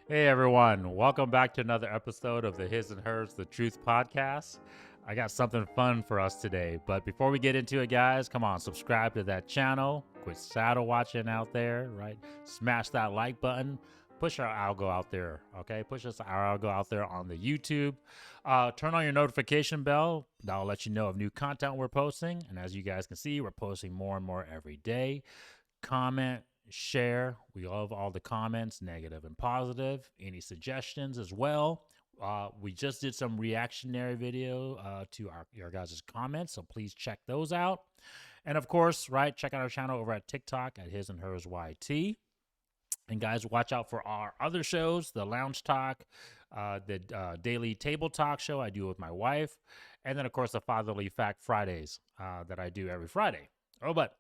Hey everyone, welcome back to another episode of the His and Hers, the Truth podcast. I got something fun for us today, but before we get into it, guys, come on, subscribe to that channel. Quit shadow watching out there, right? Smash that like button. Push our algo out there, okay? Push our algo out there on the YouTube. Turn on your notification bell. That'll let you know of new content we're posting. And as you guys can see, we're posting more and more every day. Comment, share. We love all the comments, negative and positive. Any suggestions as well. We just did some reactionary video to your guys' comments, so please check those out. And of course, right, check out our channel over at TikTok at His and Hers YT. And guys, watch out for our other shows, the Lounge Talk, the Daily Table Talk show I do with my wife, and then of course the Fatherly Fact Fridays that I do every Friday. Oh, but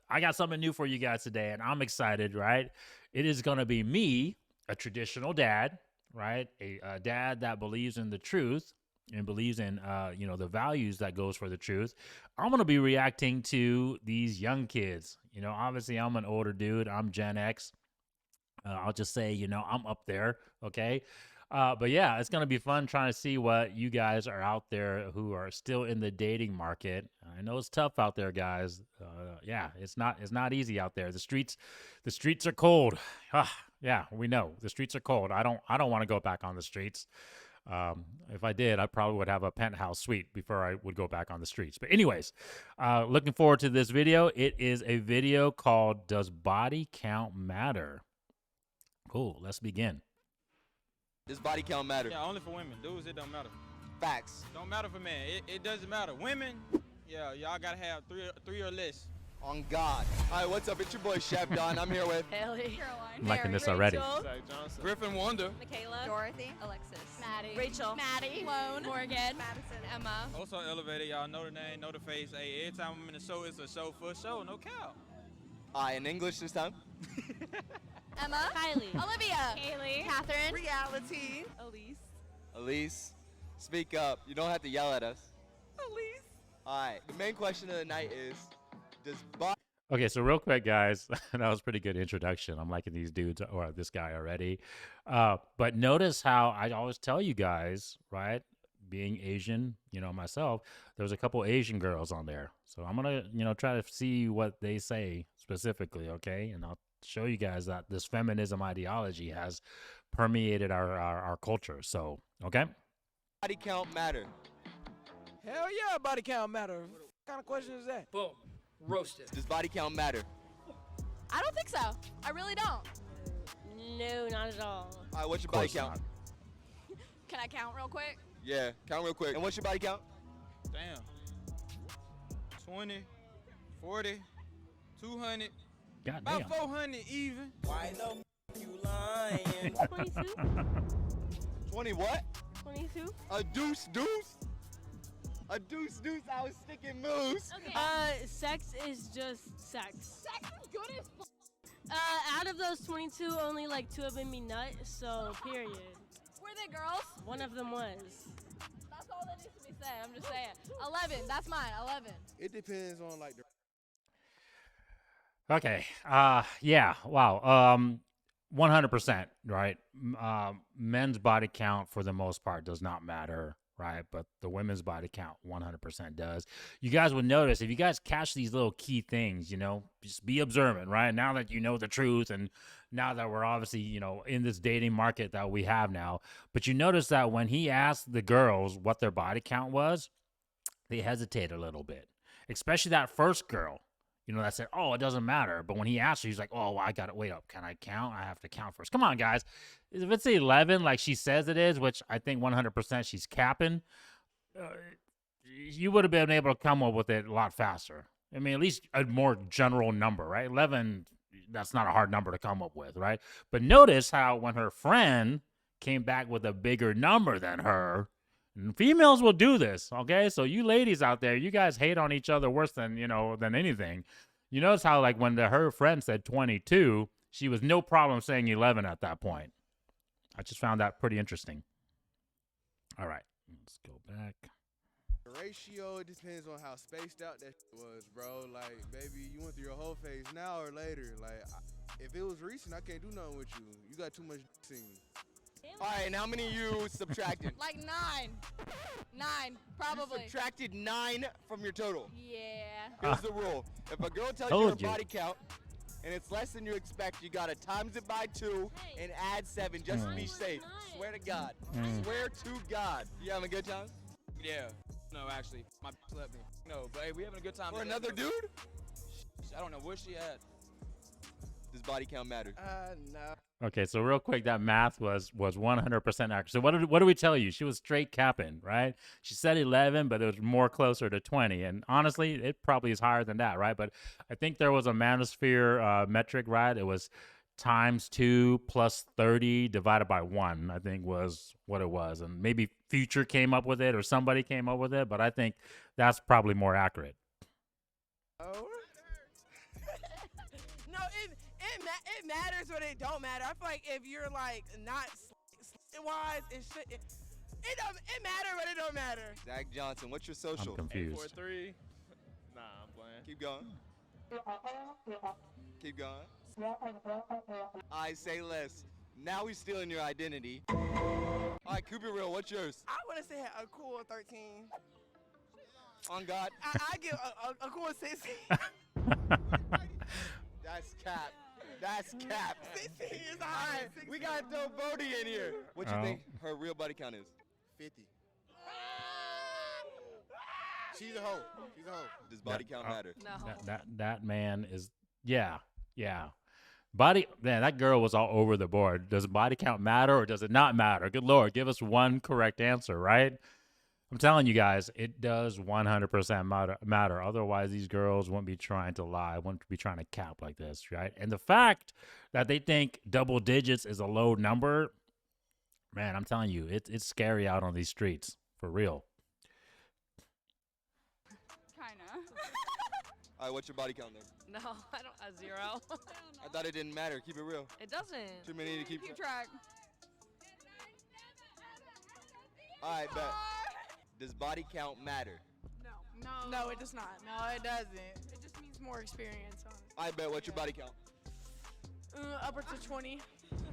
I got something new for you guys today, and I'm excited, right? It is going to be me, a traditional dad, right? A dad that believes in the truth and believes in, the values that goes for the truth. I'm going to be reacting to these young kids. Obviously, I'm an older dude. I'm Gen X. I'll just say, I'm up there, okay? But yeah, it's going to be fun trying to see what you guys are out there who are still in the dating market. I know it's tough out there, guys. Yeah, it's not easy out there. The streets are cold. Yeah, we know the streets are cold. I don't want to go back on the streets. If I did, I probably would have a penthouse suite before I would go back on the streets. But anyways, looking forward to this video. It is a video called "Does Body Count Matter?" Cool. Let's begin. Does body count matter? Yeah, only for women. Dudes, it don't matter. Facts. Don't matter for men. It doesn't matter. Women, yeah, y'all gotta have three or less. On God. All right, what's up? It's your boy Chef Don. I'm here with Haley, Caroline, I'm liking Mary, this already. Rachel, Zach Johnson. Griffin Wonder. Michaela, Dorothy, Alexis, Maddie, Rachel, Maddie, Sloan, Morgan, Madison, Emma. Also elevated, y'all know the name, know the face. Hey, every time I'm in the show, it's a show for show, no cow. In English this time. Emma, Kylie, Olivia, Haley, Catherine, Reality, Elise, Elise, speak up. You don't have to yell at us. Elise. All right, the main question of the night is, does body Okay, so real quick, guys, that was a pretty good introduction. I'm liking these dudes or this guy already. But notice how I always tell you guys, right? Being Asian, myself, there's a couple Asian girls on there. So I'm going to, try to see what they say specifically, okay? And I'll show you guys that this feminism ideology has permeated our culture. So, okay? count matter? Hell yeah, body count matter. What kind of question is that? Boom. Roasted. Does body count matter? I don't think so. I really don't. No, not at all. All right, what's your Of body course count? Can I count real quick? Yeah, count real quick. And what's your body count? Damn. 20, 40, 200, God about damn. 400 even. Why the you lying? 22? 20 what? 22? A deuce deuce? A deuce deuce, I was sticking moose. Okay. Sex is just sex. Sex is good as Out of those 22, only like 2 have been me nut, so period. Were they girls? One of them was. That's all that needs to be said. I'm just saying. 11. That's mine. 11. It depends on like the Okay. Yeah. Wow. 100%, right? Men's body count for the most part does not matter, right? But the women's body count 100% does. You guys would notice if you guys catch these little key things, just be observant, right? Now that you know the truth and now that we're obviously, in this dating market that we have now, but you notice that when he asked the girls what their body count was, they hesitate a little bit, especially that first girl. That said, oh, it doesn't matter. But when he asked her, he's like, oh, well, I got to wait up. Can I count? I have to count first. Come on, guys. If it's 11, like she says it is, which I think 100% she's capping, you would have been able to come up with it a lot faster. I mean, at least a more general number, right? 11, that's not a hard number to come up with, right? But notice how when her friend came back with a bigger number than her, and females will do this, okay? So you ladies out there, you guys hate on each other worse than, than anything. You notice how, like, when her friend said 22, she was no problem saying 11 at that point. I just found that pretty interesting. All right, let's go back. ratio. It depends on how spaced out that was, bro. Like, baby, you went through your whole phase now or later. Like, if it was recent, I can't do nothing with you. You got too much in you. All right, and how many you subtracted? Like 9. 9, probably. You subtracted 9 from your total. Yeah. Here's the rule. If a girl tells you her Told you. body count and it's less than you expect, you gotta times it by 2 and add 7 just to be safe. Swear to God. Swear to God. You having a good time? Yeah. No, actually, my slept me. No, but hey, we having a good time. For today. another dude? I don't know where she at. Does body count matter? No. Okay, so real quick, that math was 100% accurate. So what do we tell you? She was straight capping, right? She said 11, but it was more closer to 20. And honestly, it probably is higher than that, right? But I think there was a manosphere metric, right? It was times 2 plus 30 divided by 1, I think was what it was. And maybe Future came up with it or somebody came up with it, but I think that's probably more accurate. Oh. No, it matters when it don't matter. I feel like if you're like not wise, it matter, but it don't matter. Zach Johnson, what's your I'm social? confused. 843. Nah, I'm playing. Keep going. Keep going. I say less. Now we're stealing your identity. All right, keep it real. What's yours? I want to say a cool 13. On God. I give a cool 16. That's cap. That's cap. 16 is All high. right, we got to throw Bodie in here. What you Oh. think her real body count is? 50. She's a hoe. She's a hoe. Does body Yeah, count matter? No. That man is, yeah. Body, man, that girl was all over the board. Does body count matter or does it not matter? Good Lord, give us one correct answer, right? I'm telling you guys, it does 100% matter. Otherwise, these girls wouldn't be trying to lie, wouldn't be trying to cap like this, right? And the fact that they think double digits is a low number, man, I'm telling you, it's scary out on these streets, for real. Kinda. All right, what's your body count then? No, I don't. A 0. I thought it didn't matter. Keep it real. It doesn't. Too many to keep. Keep track. All right, bet. Does body count matter? No, it does not. No, it doesn't. It just means more experience. Honestly. I bet. What's your body count? Upwards of 20.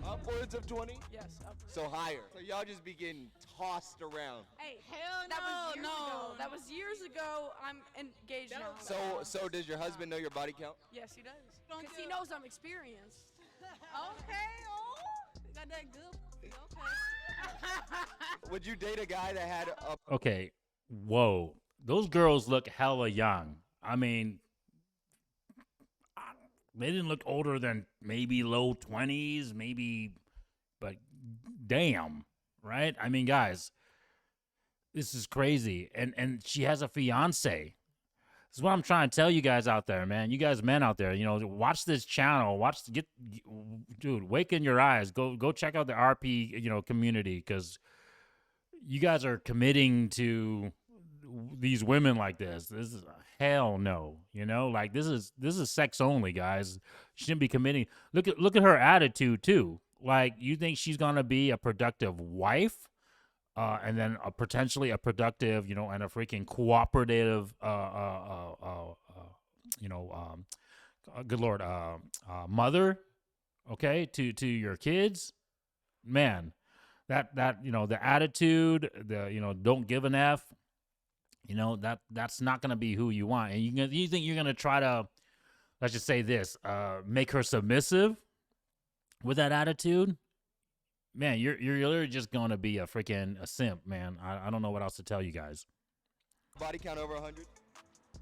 Upwards of 20? Yes, upwards. So higher. So y'all just be getting tossed around. Hey, Hell that was no, years no. ago. That was years ago. I'm engaged now. So does your husband know your body count? Yes, he does. Because he knows I'm experienced. Okay. Oh, got that good. Okay. Would you date a guy that had a Okay, whoa. Those girls look hella young. I mean, they didn't look older than maybe low 20s, maybe, but damn, right? I mean, guys, this is crazy. And she has a fiance. This is what I'm trying to tell you guys out there, man. You guys men out there, you know, watch this channel. Dude, waken your eyes. Go check out the RP, community, because you guys are committing to these women like this. This is hell no. Like this is sex only, guys. She shouldn't be committing. Look at her attitude too. Like, you think she's gonna be a productive wife, and then potentially a productive, and a freaking cooperative, good Lord, mother, okay, to your kids, man. That the attitude, don't give an F. That's not going to be who you want. And you think you're going to try to, let's just say this, make her submissive with that attitude? Man, you're literally just going to be a simp, man. I don't know what else to tell you guys. body count over 100?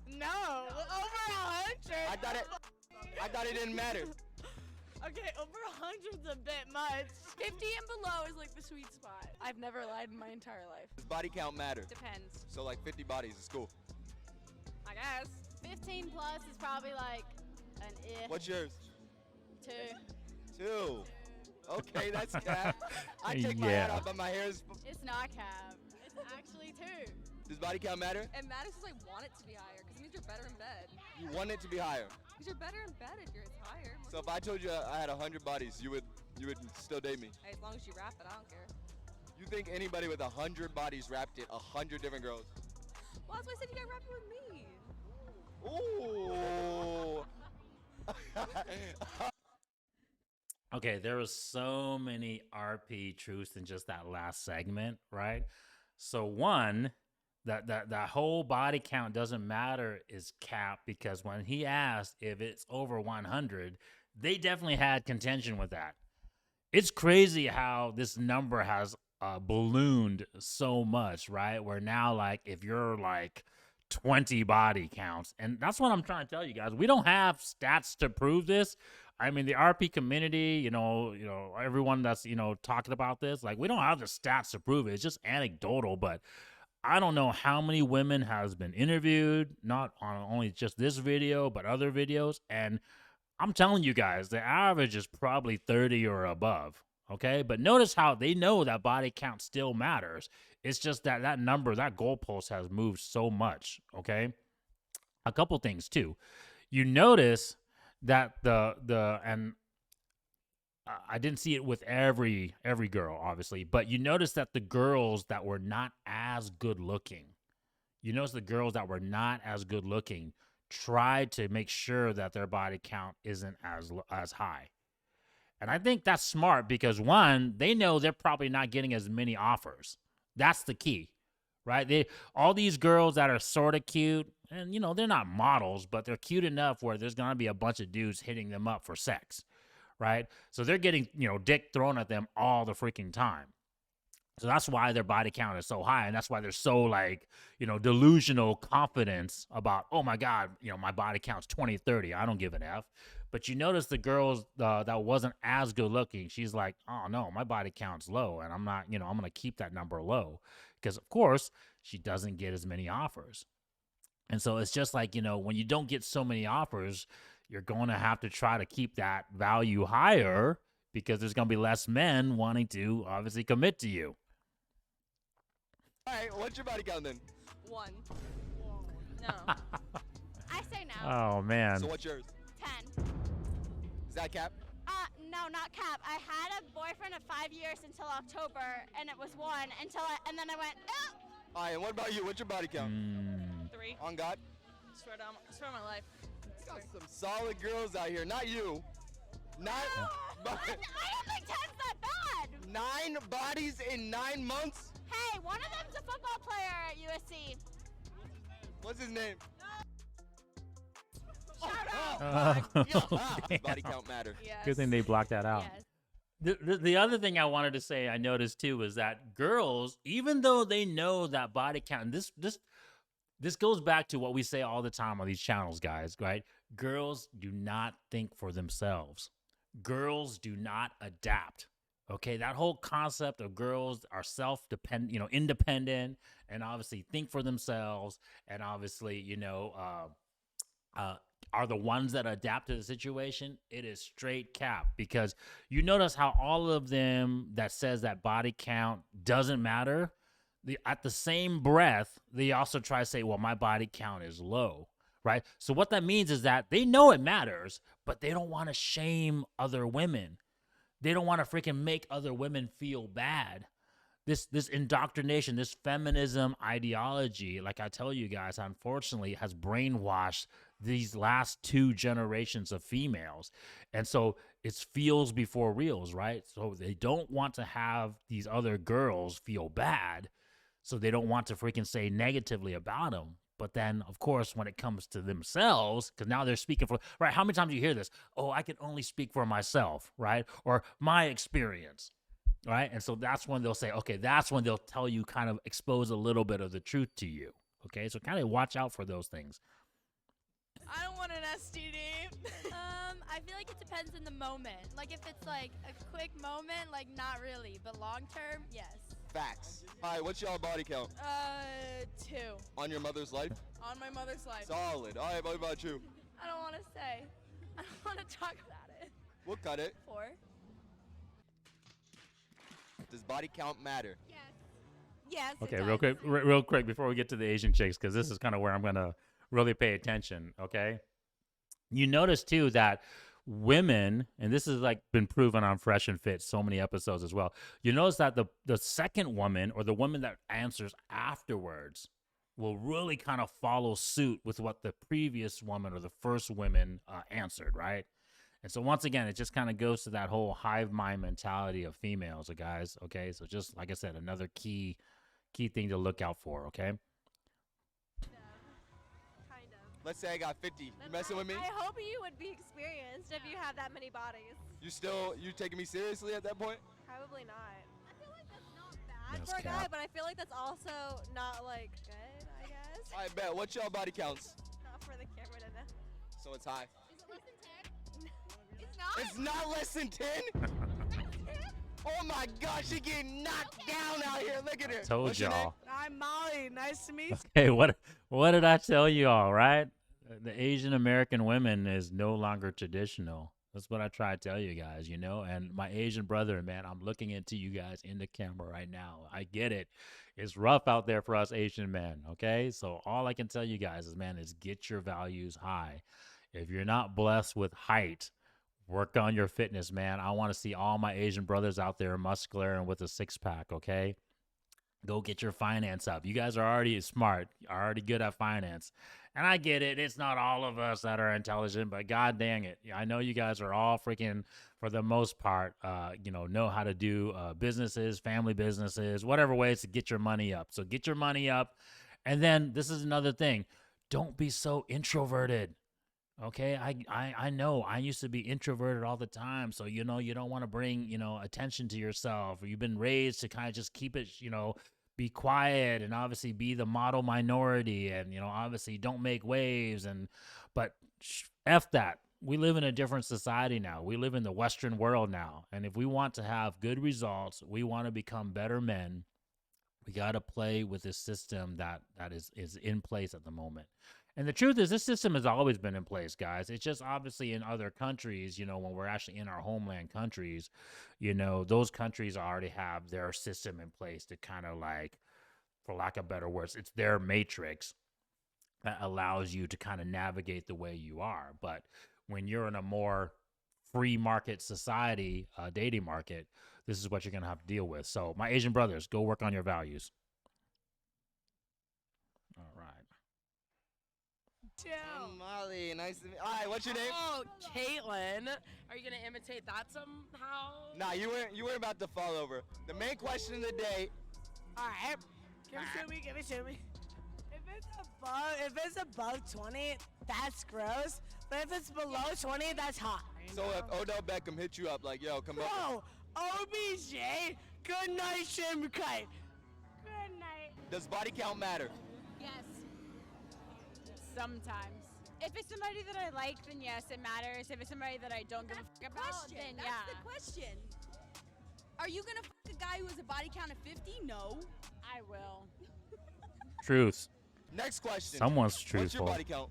No, over 100. I thought it didn't matter. Okay, over 100's a bit much. 50 and below is like the sweet spot. I've never lied in my entire life. Does body count matter? Depends. So like 50 bodies is cool. I guess. 15 plus is probably like an What's yours? 2. 2. Okay, that's cap. I take my hat Yeah. off, but my hair is. It's not cab. It's actually 2. Does body count matter? It matters because I want it to be higher because it means you're better in bed. You want it to be higher. Because you're better in bed if it's higher. So if I told you I had 100 bodies, you would still date me. Hey, as long as you rap it, I don't care. You think anybody with 100 bodies wrapped it 100 different girls? Well, that's why I said you got rap it with me. Ooh. Okay, there was so many RP truths in just that last segment, right? So one, that whole body count doesn't matter is cap because when he asked if it's over 100, they definitely had contention with that. It's crazy how this number has ballooned so much, right? Where now, like, if you're like 20 body counts, and that's what I'm trying to tell you guys. We don't have stats to prove this. I mean, the RP community, everyone that's talking about this, like, we don't have the stats to prove it. It's just anecdotal, but I don't know how many women has been interviewed, not on only just this video, but other videos, and I'm telling you guys, the average is probably 30 or above. Okay. But notice how they know that body count still matters. It's just that number, that goalpost has moved so much. Okay. A couple things too. You notice that and I didn't see it with every girl, obviously, but you notice that the girls that were not as good looking, tried to make sure that their body count isn't as high. And I think that's smart because one, they know they're probably not getting as many offers. That's the key, right? All these girls that are sort of cute, and they're not models, but they're cute enough where there's gonna be a bunch of dudes hitting them up for sex, right? So they're getting dick thrown at them all the freaking time. So that's why their body count is so high. And that's why they're so delusional confidence about, oh my God, my body count's 20, 30. I don't give an F. But you notice the girls that wasn't as good looking, she's like, oh no, my body count's low. And I'm not, I'm going to keep that number low. Because of course, she doesn't get as many offers. And so it's just like, when you don't get so many offers, you're going to have to try to keep that value higher because there's going to be less men wanting to obviously commit to you. All right, what's your body count then? 1. No. I say no. Oh, man. So what's yours? 10. Is that cap? No, not cap. I had a boyfriend of 5 years until October, and it was 1 and then I went, oh! All right, and what about you? What's your body count? 3. On God? Swear on my life. Got some solid girls out here. Not you. Not. I don't think 10's that bad. 9 bodies in 9 months? Hey, one of them's a football player at USC. What's his name? Oh, Body count matter. Yes. good thing they blocked that out. Yes. The other thing I wanted to say I noticed too is that girls, even though they know that body count, and this goes back to what we say all the time on these channels, guys, right? Girls do not think for themselves. Girls do not adapt. Okay, that whole concept of girls are self-dependent, independent, and obviously think for themselves, and obviously, are the ones that adapt to the situation. It is straight cap because you notice how all of them that says that body count doesn't matter. At the same breath, they also try to say, well, my body count is low, right? So what that means is that they know it matters, but they don't want to shame other women. They don't want to freaking make other women feel bad. This indoctrination, this feminism ideology, like I tell you guys, unfortunately, has brainwashed these last 2 generations of females. And so it's feels before reals, right? So they don't want to have these other girls feel bad. So they don't want to freaking say negatively about them. But then, of course, when it comes to themselves, because now they're speaking for, right? How many times do you hear this? Oh, I can only speak for myself, right? Or my experience, right? And so that's when they'll say, okay, that's when they'll tell you, kind of expose a little bit of the truth to you. Okay, so kind of watch out for those things. I don't want an STD. I feel like it depends in the moment. Like if it's like a quick moment, like not really, but long term, yes. Facts. All right, what's y'all body count? 2. On your mother's life? On my mother's life. Solid. All right, what about you? I don't want to say. I don't want to talk about it. We'll cut it. 4. Does body count matter? Yes. Yes. Okay, real quick before we get to the Asian chicks, because this is kind of where I'm going to really pay attention, okay? You notice, too, that women, and this has like been proven on Fresh and Fit so many episodes as well, you notice that the second woman or the woman that answers afterwards will really kind of follow suit with what the previous woman or the first woman answered, right? And so once again, it just kind of goes to that whole hive mind mentality of females, guys. Okay, so just like I said, another key thing to look out for. Okay. Kind of. Let's say I got 50. You messing with me? I hope you would be experienced if you have that many bodies. You taking me seriously at that point? Probably not. I feel like that's not That's bad for a guy, cap. but I feel like that's also not like good, I guess. I bet. What's y'all body counts? Not for the camera to know. So it's high. Is it less than 10? It's not? It's not less than 10? Oh my gosh, she getting knocked down out here. Look at her. Told What's your name? y'all. I'm Molly. Nice to meet you. Hey, what did I tell you all, right? The Asian American women is no longer traditional. That's what I try to tell you guys, you know? And my Asian brother, man, I'm looking into you guys in the camera right now. I get it. It's rough out there for us Asian men, okay? So all I can tell you guys is, man, is get your values high. If you're not blessed with height, work on your fitness, man. I want to see all my Asian brothers out there muscular and with a six-pack, okay? Go get your finance up. You guys are already smart, are already good at finance. And I get it. It's not all of us that are intelligent, but god dang it. I know you guys are all freaking, for the most part, know how to do businesses, family businesses, whatever ways to get your money up. So get your money up. And then this is another thing. Don't be so introverted. Okay, I know I used to be introverted all the time, so you don't want to bring attention to yourself. You've been raised to kind of just keep it, be quiet and obviously be the model minority, and obviously don't make waves. But f that. We live in a different society now. We live in the Western world now, and if we want to have good results, we want to become better men. We got to play with this system that is in place at the moment. And the truth is, this system has always been in place, guys. It's just obviously in other countries, when we're actually in our homeland countries, those countries already have their system in place to kind of like, for lack of better words, it's their matrix that allows you to kind of navigate the way you are. But when you're in a more free market society, dating market, this is what you're going to have to deal with. So my Asian brothers, go work on your values. All right. Molly, nice to meet you. All right, what's your name? Oh, Caitlin. Are you gonna imitate that somehow? Nah, you weren't about to fall over. The main question of the day. All right. Give it to me. If it's above 20, that's gross. But if it's below 20, that's hot. So if Odell Beckham hit you up like, yo, come over. Bro, OBJ, good night, Shim Kite. Good night. Does body count matter? Yes. Sometimes. If it's somebody that I like, then yes, it matters. If it's somebody that I don't give a fuck about, then yeah. That's the question. Are you gonna fuck a guy who has a body count of 50? No. I will. Truth. Next question. Someone's What's your truthful. body count?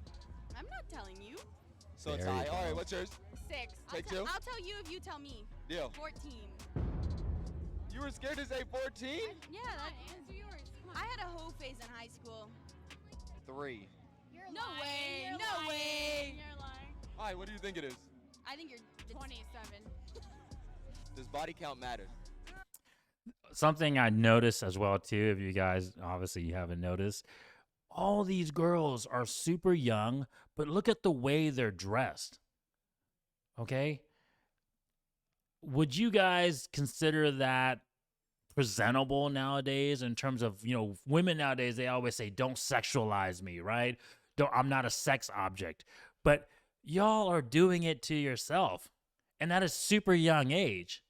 I'm not telling you. So it's There you high. All right, go. what's yours? 6. Take two. I'll tell you if you tell me. Deal. 14. You were scared to say 14? Yeah, answer yours. I had a hoe phase in high school. 3. No way. No way. You're lying. All right, what do you think it is? I think you're 27. Does body count matter? Something I noticed as well too, if you guys obviously you haven't noticed, all these girls are super young, but look at the way they're dressed. Okay? Would you guys consider that presentable nowadays in terms of, women nowadays, they always say, don't sexualize me, right? I'm not a sex object. But y'all are doing it to yourself. And at a super young age.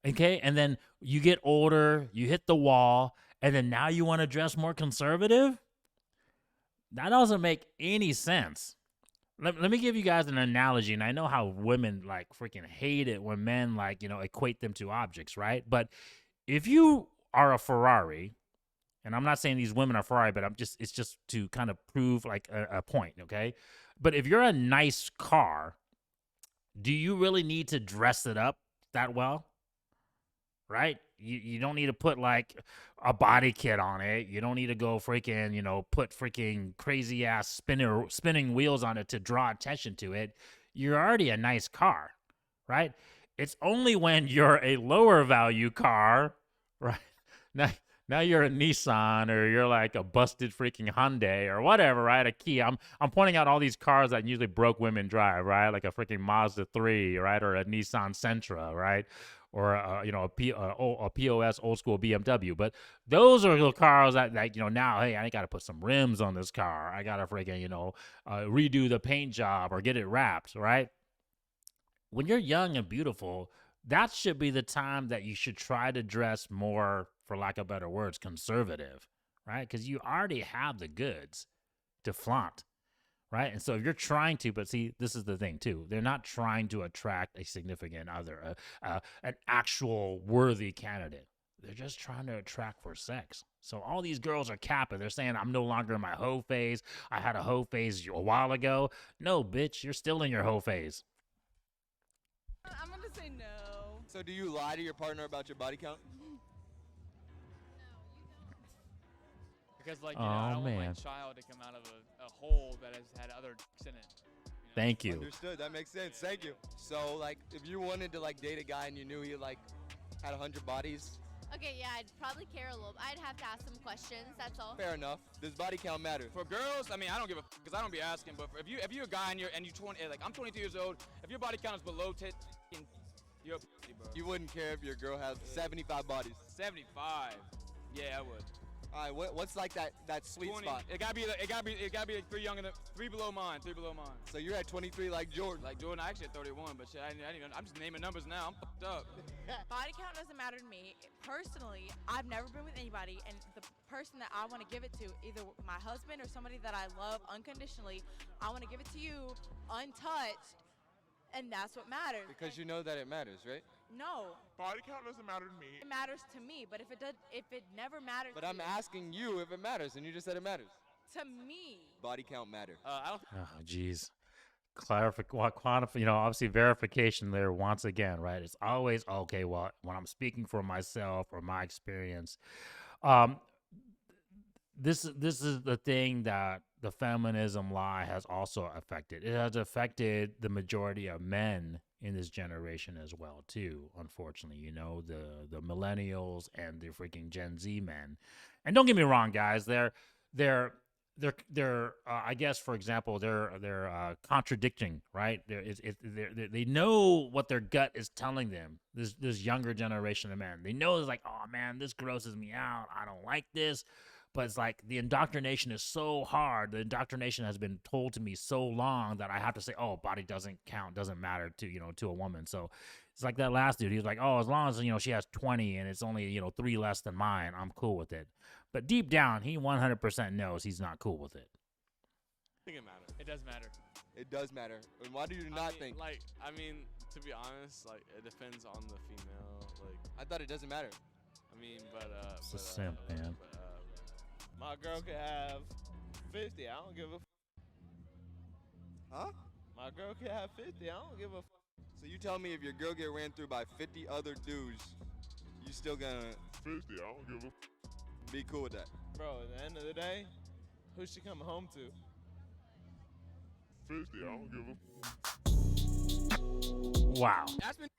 Okay? And then you get older, you hit the wall, and then now you want to dress more conservative? That doesn't make any sense. Let me give you guys an analogy, and I know how women like freaking hate it when men like, equate them to objects, right? But if you are a Ferrari, and I'm not saying these women are Ferrari, but it's just to kind of prove like a point, okay? But if you're a nice car, do you really need to dress it up that well? Right? You don't need to put like a body kit on it. You don't need to go freaking, put freaking crazy ass spinning wheels on it to draw attention to it. You're already a nice car, right? It's only when you're a lower value car, right? Now you're a Nissan or you're like a busted freaking Hyundai or whatever, right? A Kia. I'm pointing out all these cars that usually broke women drive, right? Like a freaking Mazda 3, right? Or a Nissan Sentra, right? Or a POS old school BMW. But those are the cars that now, hey, I got to put some rims on this car. I got to freaking redo the paint job or get it wrapped, right? When you're young and beautiful, that should be the time that you should try to dress more, for lack of better words, conservative, right? Because you already have the goods to flaunt, right? And so if you're trying to, but see, this is the thing too, they're not trying to attract a significant other, an actual worthy candidate. They're just trying to attract for sex. So all these girls are capping. They're saying, I'm no longer in my hoe phase. I had a hoe phase a while ago. No, bitch, you're still in your hoe phase. I'm gonna say no. So do you lie to your partner about your body count? Because I don't want my child to come out of a hole that has had other dicks in it. Thank you. Understood. That makes sense. Thank you. So like, if you wanted to like date a guy and you knew he like had 100 bodies. Okay, yeah, I'd probably care a little. I'd have to ask some questions. That's all. Fair enough. Does body count matter? For girls, I mean, I don't give a because I don't be asking. But if you're a guy and you're 20, like I'm 22 years old, if your body count is below 10, you're a pussy, bro. You wouldn't care if your girl has 75 bodies. 75. Yeah, I would. All right, what's like that sweet 20. spot? It gotta be like three below mine. So you're at 23 like Jordan. Like Jordan, I actually at 31, but shit, I'm just naming numbers now. I'm fucked up. Body count doesn't matter to me. Personally, I've never been with anybody, and the person that I want to give it to, either my husband or somebody that I love unconditionally, I want to give it to you untouched, and that's what matters. Because you know that it matters, right? No. Body count doesn't matter to me. It matters to me, but if it never matters But to I'm you, asking you if it matters, and you just said it matters. to me. Body count matter. I don't. Oh, jeez. Obviously verification there once again, right? It's always, okay, well, when I'm speaking for myself or my experience, this is the thing that the feminism lie has also affected. It has affected the majority of men in this generation as well too, unfortunately, the millennials and the freaking Gen Z men. And don't get me wrong, guys, they're I guess, for example, they're contradicting, right? They know what their gut is telling them. This younger generation of men, they know it's like, oh man, this grosses me out. I don't like this. But it's like the indoctrination is so hard. The indoctrination has been told to me so long that I have to say, oh, body doesn't count, doesn't matter to a woman. So it's like that last dude. He was like, oh, as long as, she has 20 and it's only, 3 less than mine, I'm cool with it. But deep down, he 100% knows he's not cool with it. I think it matters. It does matter. It does matter. And why do you not think? To be honest, it depends on the female. I thought it doesn't matter. It's a simp, man. My girl could have 50. I don't give a. Huh? My girl could have 50. I don't give a. So you tell me if your girl get ran through by 50 other dudes, you still gonna 50. I don't give a. Be cool with that? Bro, at the end of the day, who's she coming home to? 50. I don't give a. Wow. That's been.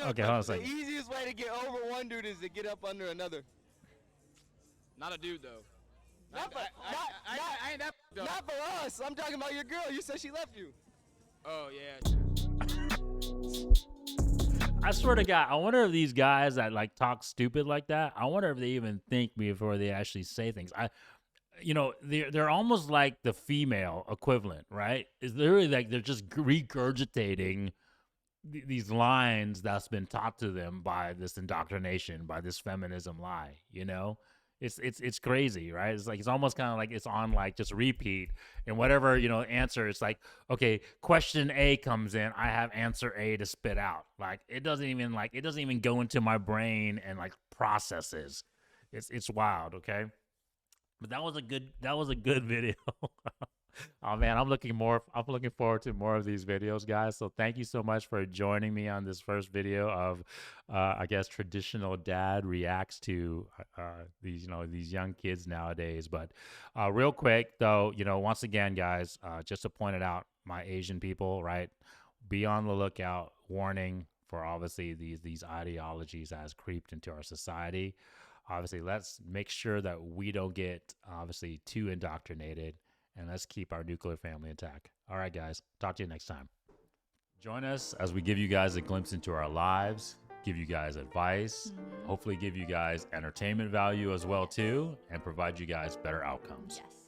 Okay, hold on a The second. easiest way to get over one dude is to get up under another. Not a dude though. Not for, I ain't that though. not for us. I'm talking about your girl. You said she left you. Oh yeah. I swear to God, I wonder if these guys that talk stupid like that, I wonder if they even think before they actually say things. They're almost like the female equivalent, right? It's literally like they're just regurgitating these lines that's been taught to them by this indoctrination, by this feminism lie. It's crazy, right? It's like it's almost kind of like it's on just repeat, and whatever answer. It's like, okay, question A comes in, I have answer A to spit out. It doesn't even go into my brain and processes. It's wild, okay. But that was a good video. Oh man, I'm looking forward to more of these videos, guys. So thank you so much for joining me on this first video of, I guess, traditional dad reacts to these young kids nowadays. But real quick though, once again, guys, just to point it out, my Asian people, right? Be on the lookout. Warning for obviously these ideologies that has creeped into our society. obviously, let's make sure that we don't get obviously too indoctrinated, and let's keep our nuclear family intact. All right, guys. Talk to you next time. Join us as we give you guys a glimpse into our lives, give you guys advice, hopefully give you guys entertainment value as well too, and provide you guys better outcomes. Yes.